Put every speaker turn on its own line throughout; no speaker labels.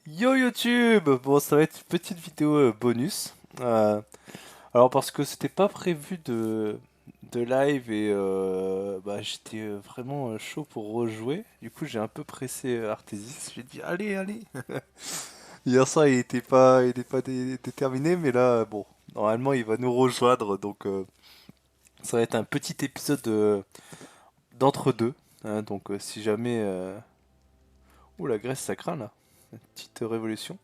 Yo YouTube! Bon, ça va être une petite vidéo bonus. Alors parce que c'était pas prévu de live et bah, j'étais vraiment chaud pour rejouer. Du coup j'ai un peu pressé Artesis. J'ai dit allez, allez! Hier soir il était pas déterminé mais là bon, normalement il va nous rejoindre donc ça va être un petit épisode d'entre-deux. Hein, donc si jamais... Ouh la Grèce ça craint là. Une petite révolution.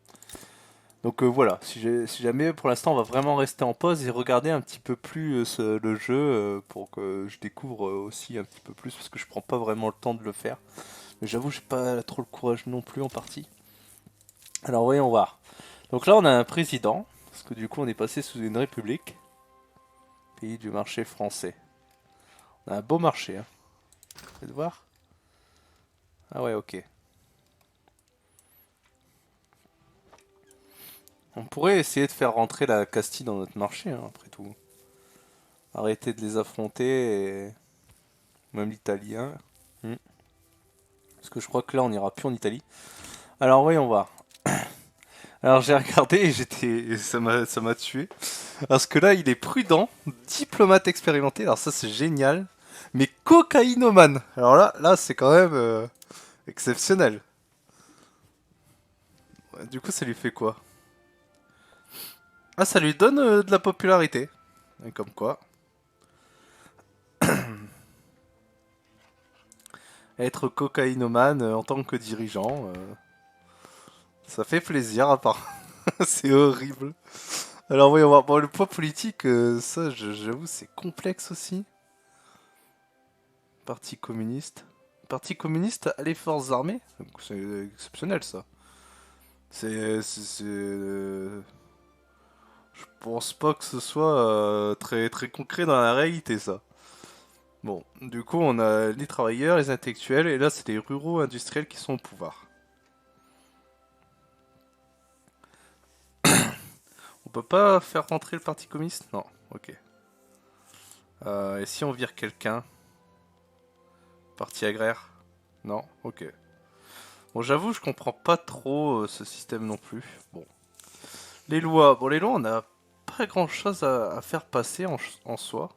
Donc voilà, si jamais pour l'instant on va vraiment rester en pause et regarder un petit peu plus le jeu pour que je découvre aussi un petit peu plus parce que je prends pas vraiment le temps de le faire. Mais j'avoue j'ai pas trop le courage non plus en partie. Alors voyons voir. Donc là on a un président, parce que du coup on est passé sous une république, pays du marché français. On a un beau marché, hein. Faites voir. Ah ouais ok. On pourrait essayer de faire rentrer la Castille dans notre marché, hein, après tout. Arrêter de les affronter, et même l'italien. Hmm. Parce que je crois que là, on n'ira plus en Italie. Alors, voyons voir. Alors, j'ai regardé et ça m'a tué. Parce que là, il est prudent, diplomate expérimenté. Alors, ça, c'est génial. Mais cocaïnomane. Alors là, c'est quand même exceptionnel. Ouais, du coup, ça lui fait quoi? Ah, ça lui donne de la popularité. Et comme quoi. Être cocaïnomane en tant que dirigeant, ça fait plaisir à part. C'est horrible. Alors, voyons voir. Bon, le poids politique, ça, j'avoue, c'est complexe aussi. Parti communiste. Parti communiste à les forces armées. C'est exceptionnel ça. Je pense pas que ce soit très très concret dans la réalité ça. Bon, du coup on a les travailleurs, les intellectuels, et là c'est les ruraux industriels qui sont au pouvoir. On peut pas faire rentrer le parti communiste? Non, ok. Et si on vire quelqu'un? Parti agraire? Non, ok. Bon, j'avoue, je comprends pas trop ce système non plus. Bon. Les lois. Bon, les lois, on a pas grand chose à faire passer en soi.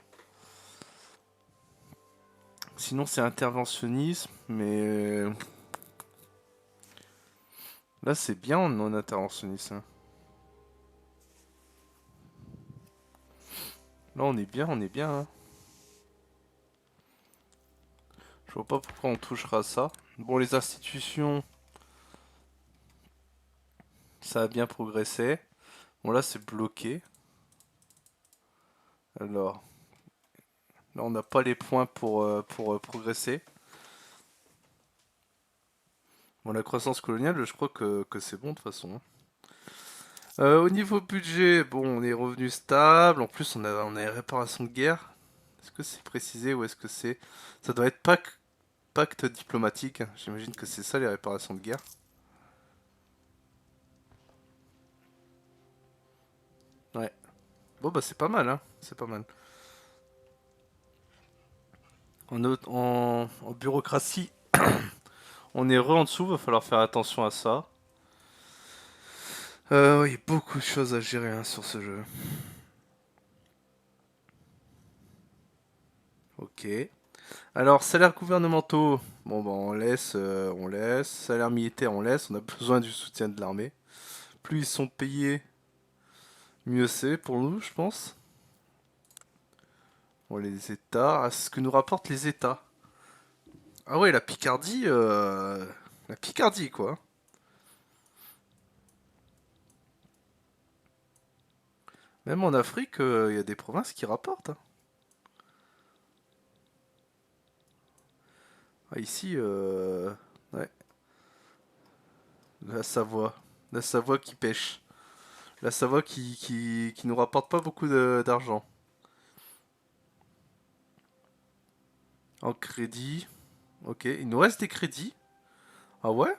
Sinon, c'est interventionnisme, mais là, c'est bien en non-interventionnisme, hein. Là, on est bien, on est bien, hein. Je vois pas pourquoi on touchera à ça. Bon, les institutions, ça a bien progressé. Bon, là, c'est bloqué. Alors, là, on n'a pas les points pour progresser. Bon, la croissance coloniale, je crois que c'est bon de toute façon, hein. Au niveau budget, bon, on est revenu stable. En plus, on a les réparations de guerre. Est-ce que c'est précisé ou est-ce que c'est... Ça doit être pacte diplomatique. J'imagine que c'est ça les réparations de guerre. Ouais. Bon, bah c'est pas mal, hein. C'est pas mal. En bureaucratie, on est re en dessous. Va falloir faire attention à ça. Il y a beaucoup de choses à gérer hein, sur ce jeu. Ok. Alors, salaires gouvernementaux. Bon, bah on laisse, on laisse. Salaire militaire, on laisse. On a besoin du soutien de l'armée. Plus ils sont payés, mieux c'est pour nous, je pense. Bon, les États. Ah, c'est ce que nous rapportent les États. Ah ouais, la Picardie. La Picardie, quoi. Même en Afrique, il y a des provinces qui rapportent, hein. Ah, ici, ouais, la Savoie. La Savoie qui pêche. La Savoie qui nous rapporte pas beaucoup d'argent. En crédit. Ok, il nous reste des crédits. Ah ouais?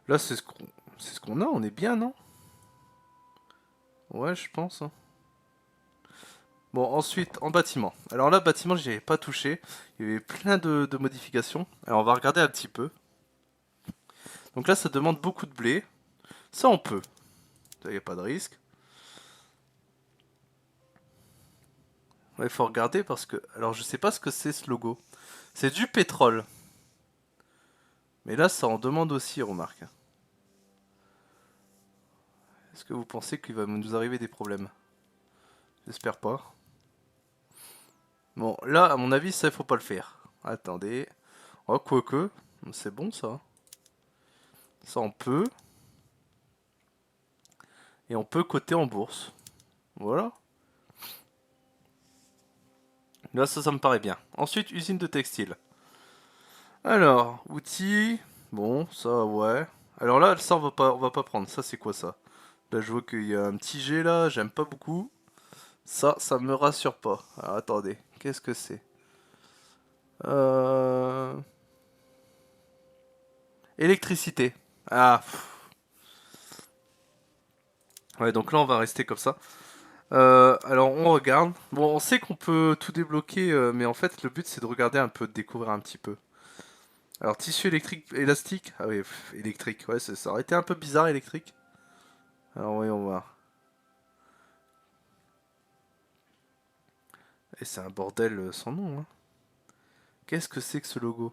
Là, c'est ce qu'on a, on est bien, non? Ouais, je pense, hein. Bon, ensuite, en bâtiment. Alors là, bâtiment, j'y avais pas touché. Il y avait plein de modifications. Alors on va regarder un petit peu. Donc là, ça demande beaucoup de blé. Ça, on peut. Il n'y a pas de risque. Il faut regarder parce que... Alors, je sais pas ce que c'est ce logo. C'est du pétrole. Mais là, ça en demande aussi, remarque. Est-ce que vous pensez qu'il va nous arriver des problèmes? J'espère pas. Bon, là, à mon avis, ça, il faut pas le faire. Attendez. Oh, quoique. C'est bon, ça. Ça, on peut. Et on peut coter en bourse. Voilà. Là, ça me paraît bien. Ensuite, usine de textile. Alors, outils. Bon, ça, ouais. Alors là, ça, on va pas prendre. Ça, c'est quoi ça? Là, je vois qu'il y a un petit G là. J'aime pas beaucoup. Ça me rassure pas. Alors, attendez. Qu'est-ce que c'est? Euh... Électricité. Ah. Ouais, donc là, on va rester comme ça. Alors, on regarde. Bon, on sait qu'on peut tout débloquer, mais en fait, le but, c'est de regarder un peu, de découvrir un petit peu. Alors, tissu électrique, élastique. Ah oui, électrique. Ouais, ça aurait été un peu bizarre, électrique. Alors, voyons voir. Et c'est un bordel sans nom, hein. Qu'est-ce que c'est que ce logo?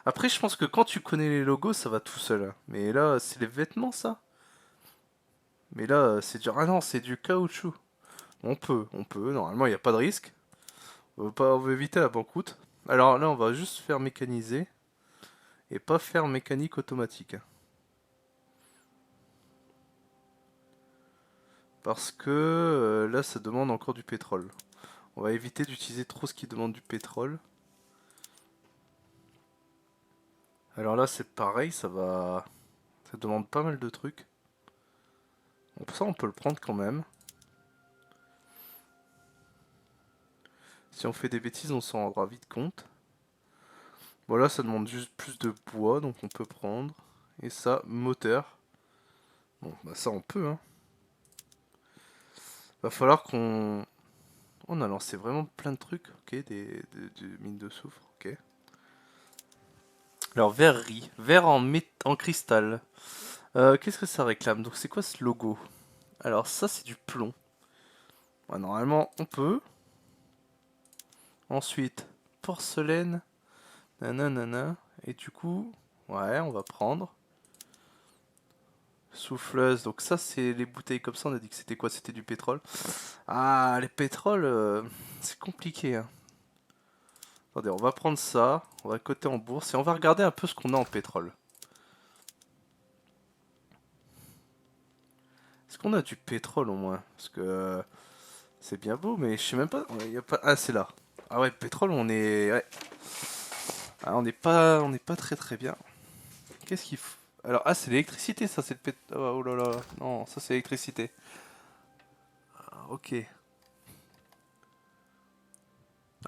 Après, je pense que quand tu connais les logos, ça va tout seul, hein. Mais là, c'est les vêtements, ça? Mais là, c'est du... Ah non, c'est du caoutchouc. On peut. Normalement, il n'y a pas de risque. On veut éviter la banqueroute. Alors là, on va juste faire mécaniser. Et pas faire mécanique automatique. Parce que là, ça demande encore du pétrole. On va éviter d'utiliser trop ce qui demande du pétrole. Alors là, c'est pareil, ça va... Ça demande pas mal de trucs. Bon, ça, on peut le prendre quand même. Si on fait des bêtises, on s'en rendra vite compte. Bon, là, ça demande juste plus de bois, donc on peut prendre. Et ça, moteur. Bon, bah ça, on peut, hein. Va falloir qu'on... On a lancé vraiment plein de trucs, ok, des mines de soufre, ok. Alors, verrerie, verre en cristal. Qu'est-ce que ça réclame? Donc, c'est quoi ce logo? Alors, ça, c'est du plomb. Ouais, normalement, on peut. Ensuite, porcelaine. Nanana. Et du coup, ouais, on va prendre. Souffleuse. Donc, ça, c'est les bouteilles comme ça. On a dit que c'était quoi? C'était du pétrole. Ah, les pétroles, c'est compliqué, hein. Attendez, on va prendre ça. On va coter en bourse. Et on va regarder un peu ce qu'on a en pétrole. Est-ce qu'on a du pétrole au moins? Parce que c'est bien beau, mais je sais même pas. Y a pas... Ah, c'est là. Ah ouais, pétrole, on est. Ouais. Ah, on n'est pas très très bien. Qu'est-ce qu'il faut? Alors, ah, c'est l'électricité, ça, c'est le pétrole. Oh là là. Non, ça, c'est l'électricité. Ah, ok.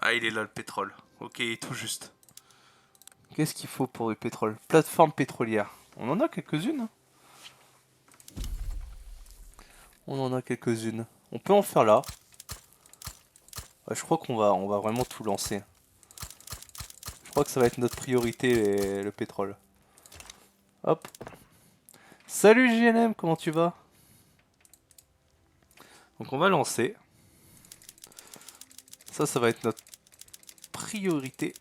Ah, il est là, le pétrole. Ok, tout juste. Qu'est-ce qu'il faut pour le pétrole? Plateforme pétrolière. On en a quelques-unes, hein. On en a quelques-unes. On peut en faire là. Ouais, je crois on va vraiment tout lancer. Je crois que ça va être notre priorité, le pétrole. Hop. Salut JNM, comment tu vas? Donc on va lancer. Ça va être notre priorité.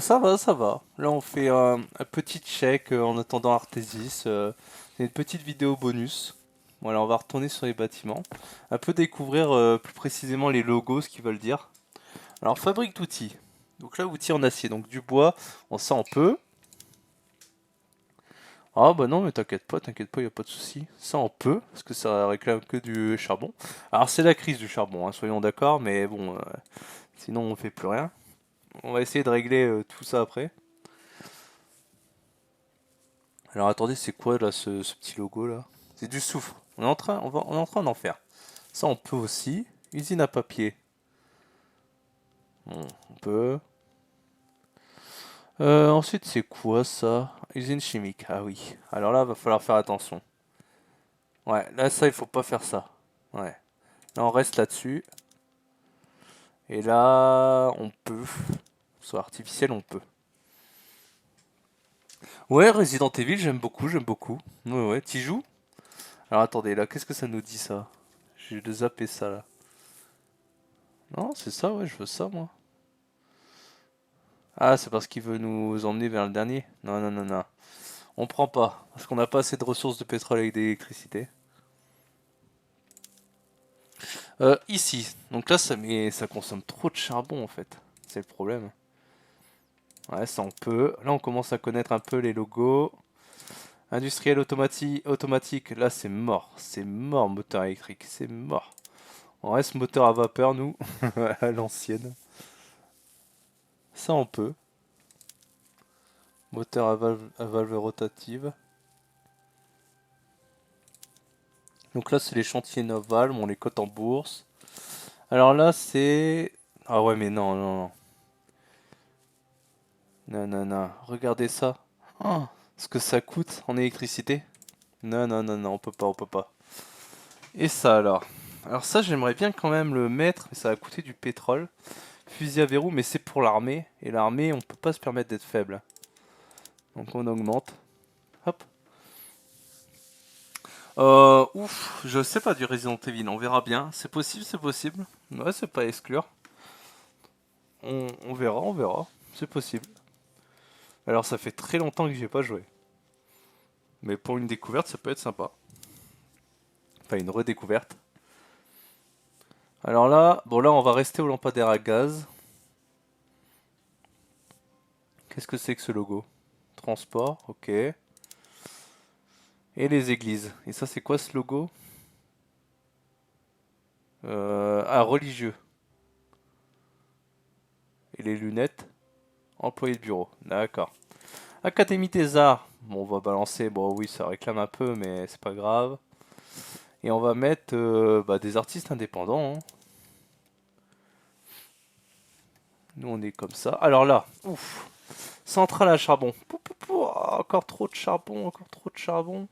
Ça va, ça va. Là on fait un petit check en attendant Artesis. C'est une petite vidéo bonus. Voilà, on va retourner sur les bâtiments. Un peu découvrir plus précisément les logos, ce qu'ils veulent dire. Alors fabrique d'outils. Donc là, outils en acier. Donc du bois, on sent un peu. Ah bah non, mais t'inquiète pas, y a pas de souci. Ça on peut, parce que ça réclame que du charbon. Alors c'est la crise du charbon, hein, soyons d'accord, mais bon, sinon on fait plus rien. On va essayer de régler tout ça après. Alors attendez, c'est quoi là ce petit logo là? C'est du soufre. On est en train d'en faire. Ça on peut aussi. Usine à papier. Bon, on peut. Ensuite c'est quoi ça? Usine chimique. Ah oui. Alors là, va falloir faire attention. Ouais, là ça il faut pas faire ça. Ouais. Là, on reste là-dessus. Et là, on peut. Soit artificiel, on peut. Ouais, Resident Evil, j'aime beaucoup, j'aime beaucoup. Ouais, ouais, t'y joues? Alors attendez, là, qu'est-ce que ça nous dit ça? J'ai de zapper ça là. Non, c'est ça, ouais, je veux ça moi. Ah, c'est parce qu'il veut nous emmener vers le dernier? Non, non, non, non. On prend pas, parce qu'on n'a pas assez de ressources de pétrole et d'électricité. Ici. Donc là, ça consomme trop de charbon en fait. C'est le problème. Ouais, ça on peut. Là, on commence à connaître un peu les logos. Industriel automatique. Là, c'est mort. C'est mort, moteur électrique. C'est mort. On reste moteur à vapeur, nous. À l'ancienne. Ça, on peut. Moteur à valve rotative. Donc là, c'est les chantiers navals. On les cote en bourse. Alors là, c'est... Ah ouais, mais non, non, non. Non, non, non. Regardez ça. Oh, ce que ça coûte en électricité. Non, non, non, non, on peut pas, on peut pas. Et ça alors? Alors ça, j'aimerais bien quand même le mettre, mais ça va coûter du pétrole. Fusil à verrou, mais c'est pour l'armée. Et l'armée, on peut pas se permettre d'être faible. Donc on augmente. Hop. Ouf, je sais pas du Resident Evil, on verra bien. C'est possible, c'est possible. Ouais, c'est pas à exclure. On verra, on verra. C'est possible. Alors ça fait très longtemps que j'y ai pas joué. Mais pour une découverte, ça peut être sympa. Enfin, une redécouverte. Alors là, bon là, on va rester au lampadaire à gaz. Qu'est-ce que c'est que ce logo? Transport, ok. Et les églises. Et ça, c'est quoi ce logo? Ah, religieux. Et les lunettes? Employé de bureau. D'accord. Académie des Arts. Bon, on va balancer. Bon, oui, ça réclame un peu, mais c'est pas grave. Et on va mettre bah, des artistes indépendants, hein. Nous, on est comme ça. Alors là, ouf. Centrale à charbon. Pou, pou, pou. Ah, encore trop de charbon, encore trop de charbon.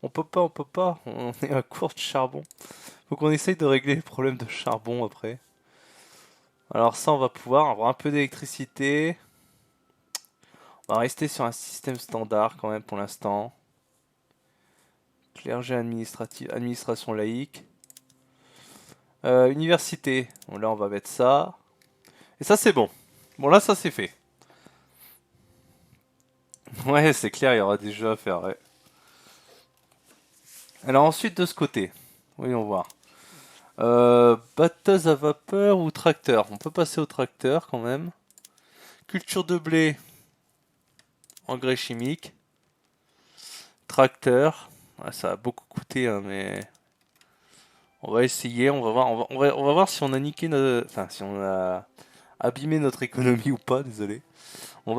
On peut pas, on peut pas. On est à court de charbon. Faut qu'on essaye de régler les problèmes de charbon après. Alors ça, on va pouvoir avoir un peu d'électricité. On va rester sur un système standard quand même pour l'instant. Clergé administratif, administration laïque. Université. Bon, là, on va mettre ça. Et ça, c'est bon. Bon, là, ça, c'est fait. Ouais, c'est clair, il y aura des jeux à faire, ouais. Alors ensuite, de ce côté. Voyons voir. Batteuse à vapeur ou tracteur? On peut passer au tracteur quand même. Culture de blé. Engrais chimique. Tracteur. Ouais, ça va beaucoup coûter, hein, mais... On va essayer, on va voir, on va voir si on a niqué notre... Enfin, si on a abîmé notre économie ou pas, désolé. On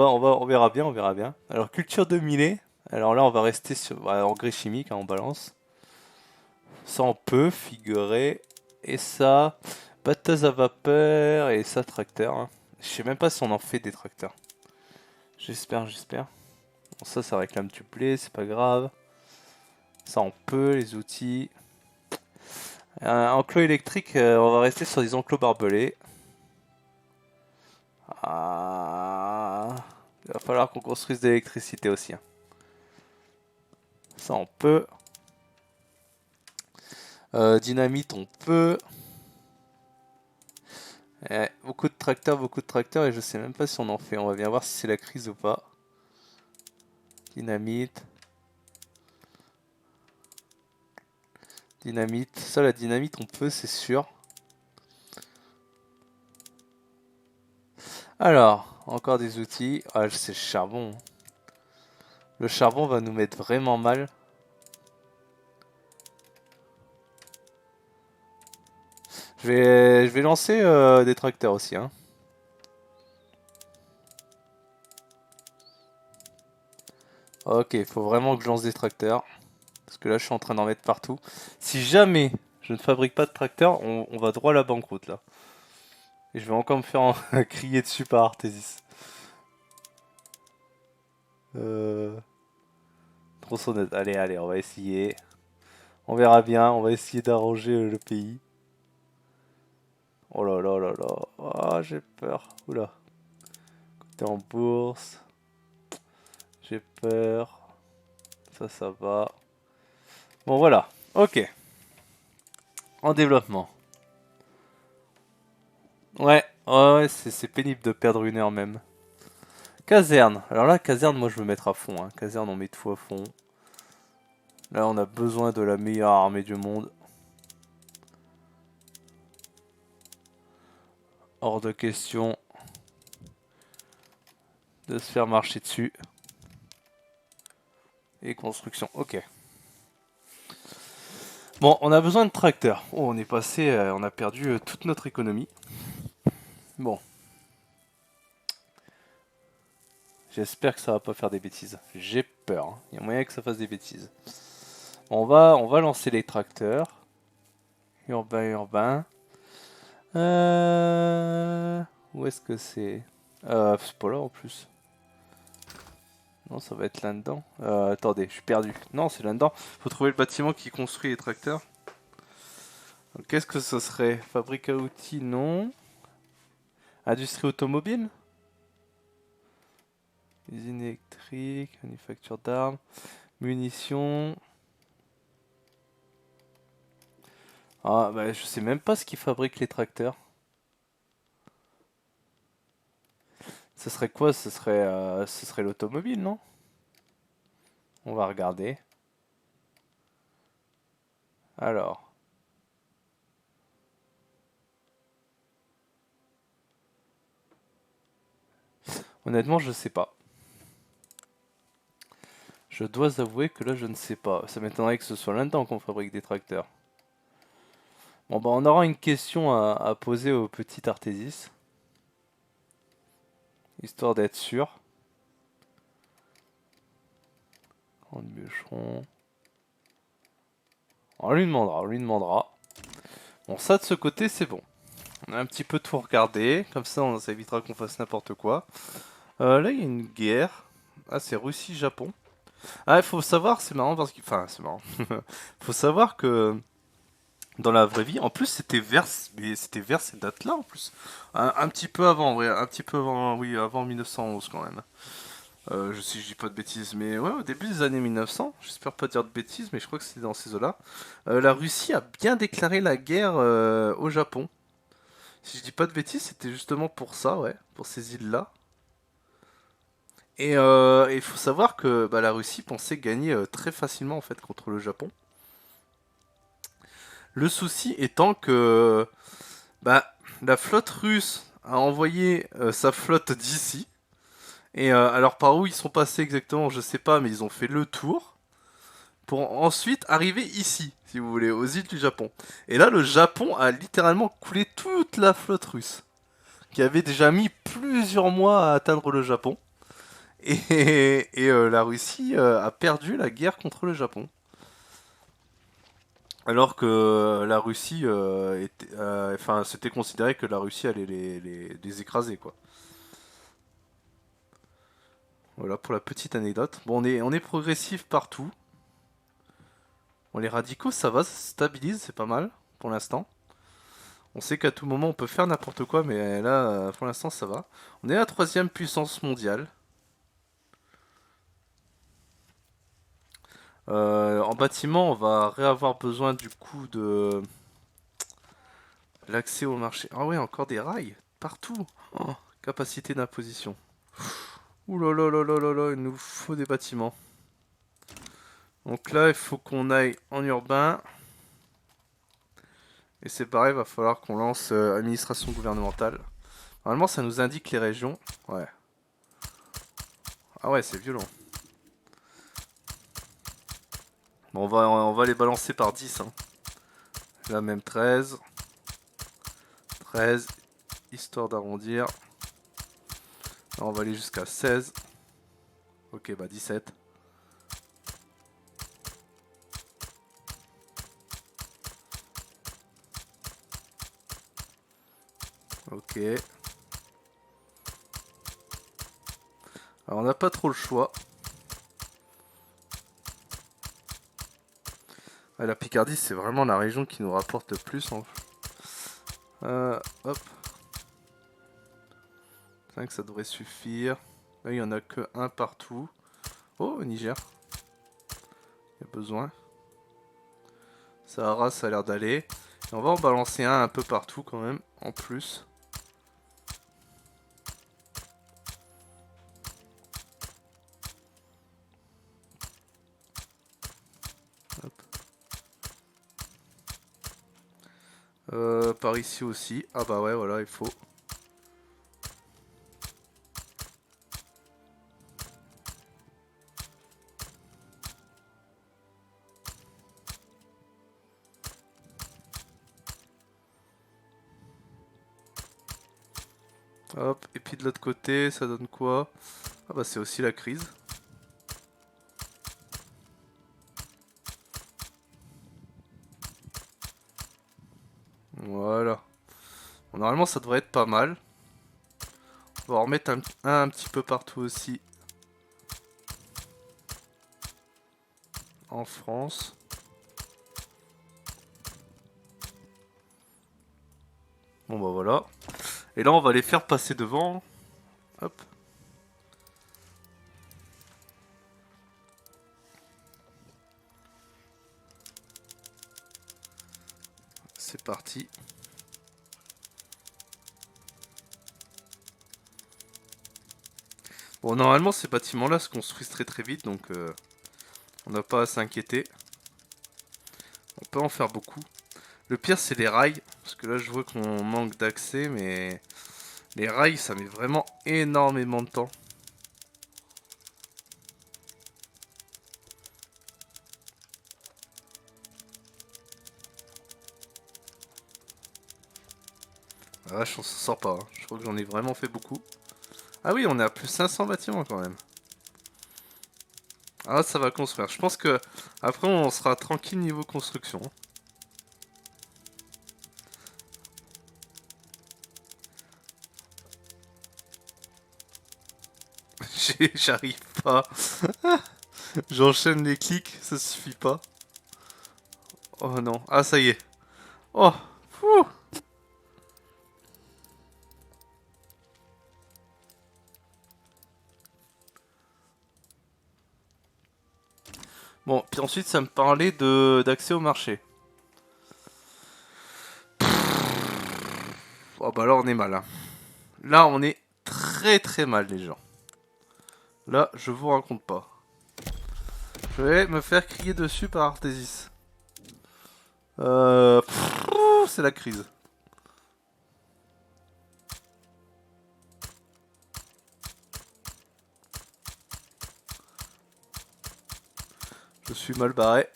verra bien, on verra bien. Alors, culture de millet. Alors là, on va rester sur engrais chimique, hein, on balance. Ça, on peut figurer. Et ça, batteuse à vapeur. Et ça, tracteur, hein. Je sais même pas si on en fait des tracteurs. J'espère, j'espère. Bon, ça réclame du blé, c'est pas grave. Ça, on peut, les outils. Enclos électrique, on va rester sur des enclos barbelés. Ah, il va falloir qu'on construise de l'électricité aussi, hein. Ça, on peut. Dynamite, on peut. Beaucoup de tracteurs, et je sais même pas si on en fait. On va bien voir si c'est la crise ou pas. Dynamite. Dynamite. Ça, la dynamite, on peut, c'est sûr. Alors, encore des outils. Ah, c'est le charbon. Le charbon va nous mettre vraiment mal. Je vais lancer des tracteurs aussi, hein. Ok, il faut vraiment que je lance des tracteurs. Parce que là, je suis en train d'en mettre partout. Si jamais je ne fabrique pas de tracteur, on va droit à la banqueroute, là. Et je vais encore me faire crier dessus par Artesis. Euh... Tronçonneuse. Allez, allez, on va essayer. On verra bien, on va essayer d'arranger le pays. Oh là là là là. Ah, j'ai peur. Oula. T'es en bourse. J'ai peur. Ça va. Bon, voilà. Ok. En développement. Ouais, ouais, c'est pénible de perdre une heure même. Caserne. Alors là, caserne, moi je veux mettre à fond. Hein. Caserne, on met tout à fond. Là, on a besoin de la meilleure armée du monde. Hors de question de se faire marcher dessus. Et construction, ok. Bon, on a besoin de tracteurs. Oh, on est passé, on a perdu toute notre économie. Bon. J'espère que ça va pas faire des bêtises. J'ai peur. Hein. Il y a moyen que ça fasse des bêtises. Bon, on va lancer les tracteurs. Urbain, urbain. Où est-ce que c'est c'est pas là en plus. Non, ça va être là-dedans. Attendez, je suis perdu. Non, c'est là-dedans. Faut trouver le bâtiment qui construit les tracteurs. Qu'est-ce que ce serait? Fabrique à outils, non. Industrie automobile? Usine électrique, manufacture d'armes, munitions. Ah, bah, je sais même pas ce qui fabrique les tracteurs. Ce serait quoi? Ce serait l'automobile, non? On va regarder. Alors. Honnêtement, je sais pas. Je dois avouer que là, je ne sais pas. Ça m'étonnerait que ce soit là-dedans qu'on fabrique des tracteurs. Bon, bah, on aura une question à poser au petit Artésis. Histoire d'être sûr. Grande bûcheron. On lui demandera, on lui demandera. Bon, ça de ce côté, c'est bon. On a un petit peu tout regardé. Comme ça évitera qu'on fasse n'importe quoi. Là, il y a une guerre. Ah, c'est Russie-Japon. Ah, il faut savoir, c'est marrant parce que... Enfin, c'est marrant. Faut savoir que dans la vraie vie, en plus, c'était vers ces dates-là, en plus. Un petit peu avant, ouais, un petit peu avant, oui, avant 1911 quand même. Si je dis pas de bêtises, mais ouais, au début des années 1900, j'espère pas dire de bêtises, mais je crois que c'est dans ces eaux-là. La Russie a bien déclaré la guerre au Japon. Si je dis pas de bêtises, c'était justement pour ça, ouais, pour ces îles-là. Et il faut savoir que bah, la Russie pensait gagner très facilement en fait contre le Japon. Le souci étant que bah, la flotte russe a envoyé sa flotte d'ici. Et alors par où ils sont passés exactement, je sais pas, mais ils ont fait le tour pour ensuite arriver ici, si vous voulez, aux îles du Japon. Et là, le Japon a littéralement coulé toute la flotte russe, qui avait déjà mis plusieurs mois à atteindre le Japon. Et la Russie a perdu la guerre contre le Japon. Alors que la Russie enfin, c'était considéré que la Russie allait les écraser, quoi. Voilà pour la petite anecdote. Bon, on est progressif partout. Bon, les radicaux, ça va, ça se stabilise, c'est pas mal pour l'instant. On sait qu'à tout moment on peut faire n'importe quoi, mais là, pour l'instant, ça va. On est la troisième puissance mondiale. En bâtiment, on va réavoir besoin du coup de l'accès au marché. Ah ouais, encore des rails partout. Oh, capacité d'imposition. Ouh là là là là là là, il nous faut des bâtiments. Donc là, il faut qu'on aille en urbain. Et c'est pareil, il va falloir qu'on lance administration gouvernementale. Normalement, ça nous indique les régions. Ouais. Ah ouais, c'est violent. Bon, on va les balancer par 10. Hein. Là, même 13. 13. Histoire d'arrondir. Là, on va aller jusqu'à 16. Ok, bah 17. Ok. Alors, on n'a pas trop le choix. La Picardie, c'est vraiment la région qui nous rapporte le plus. Hop. 5, ça devrait suffire. Là, il n'y en a que un partout. Oh, Niger. Il y a besoin. Sahara, ça a l'air d'aller. Et on va en balancer un peu partout quand même, en plus. Par ici aussi. Ah bah ouais, voilà, il faut. Hop, et puis de l'autre côté, ça donne quoi? Ah bah c'est aussi la crise. Voilà. Bon, normalement, ça devrait être pas mal. On va en remettre un petit peu partout aussi. En France. Bon bah voilà. Et là, on va les faire passer devant. Hop. C'est parti. Bon, normalement, ces bâtiments-là se construisent très très vite, donc on n'a pas à s'inquiéter. On peut en faire beaucoup. Le pire, c'est les rails, parce que là, je vois qu'on manque d'accès, mais les rails, ça met vraiment énormément de temps. Ah, vache, on s'en sort pas, hein. Je crois que j'en ai vraiment fait beaucoup. Ah oui, on est à plus 500 bâtiments quand même. Ah, ça va construire. Je pense que après, on sera tranquille niveau construction. J'arrive pas. J'enchaîne les clics, ça suffit pas. Oh non. Ah, ça y est. Oh. Fou. Bon, puis ensuite, ça me parlait de d'accès au marché. Oh bah là, on est mal, hein. Là, on est très très mal, les gens. Là, je vous raconte pas. Je vais me faire crier dessus par Artesis. C'est la crise. Je suis mal barré.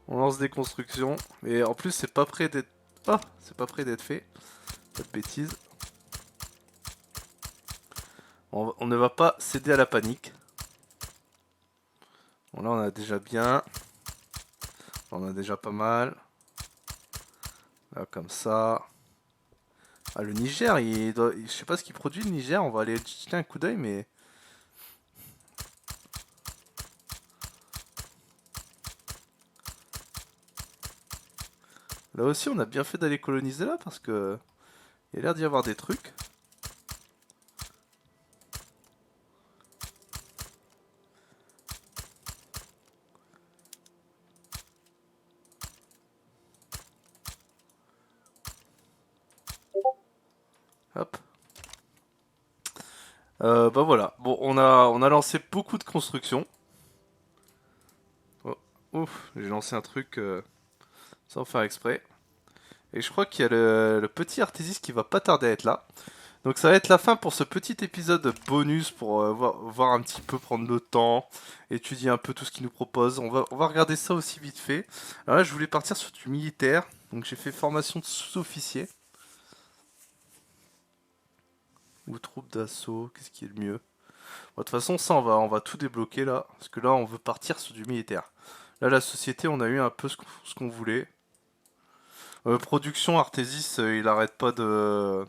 On lance des constructions. Et en plus, c'est pas prêt d'être... Oh, c'est pas prêt d'être fait. Pas de bêtises. On ne va pas céder à la panique. Bon, là, on a déjà bien. On a déjà pas mal. Là, comme ça. Ah, le Niger, je sais pas ce qu'il produit, le Niger. On va aller jeter un coup d'œil, mais... Là aussi, on a bien fait d'aller coloniser là, parce que... Il y a l'air d'y avoir des trucs. Hop. Bah voilà. Bon, on a lancé beaucoup de constructions. Oh, ouf, j'ai lancé un truc sans faire exprès. Et je crois qu'il y a le petit Artésis qui va pas tarder à être là. Donc ça va être la fin pour ce petit épisode bonus pour voir un petit peu, prendre le temps, étudier un peu tout ce qu'il nous propose. On va regarder ça aussi vite fait. Alors là, je voulais partir sur du militaire. Donc j'ai fait formation de sous-officier. Ou troupe d'assaut, qu'est-ce qui est le mieux? Bon, de toute façon, ça, on va tout débloquer là. Parce que là, on veut partir sur du militaire. Là, la société, on a eu un peu ce qu'on voulait. Production, Artésis, il arrête pas de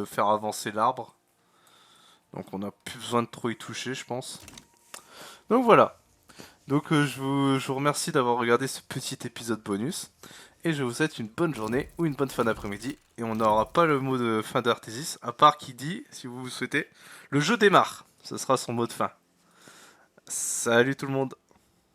faire avancer l'arbre. Donc on n'a plus besoin de trop y toucher, je pense. Donc voilà. Donc je vous remercie d'avoir regardé ce petit épisode bonus. Et je vous souhaite une bonne journée ou une bonne fin d'après-midi. Et on n'aura pas le mot de fin d'Artésis, à part qui dit, si vous le souhaitez, le jeu démarre. Ce sera son mot de fin. Salut tout le monde.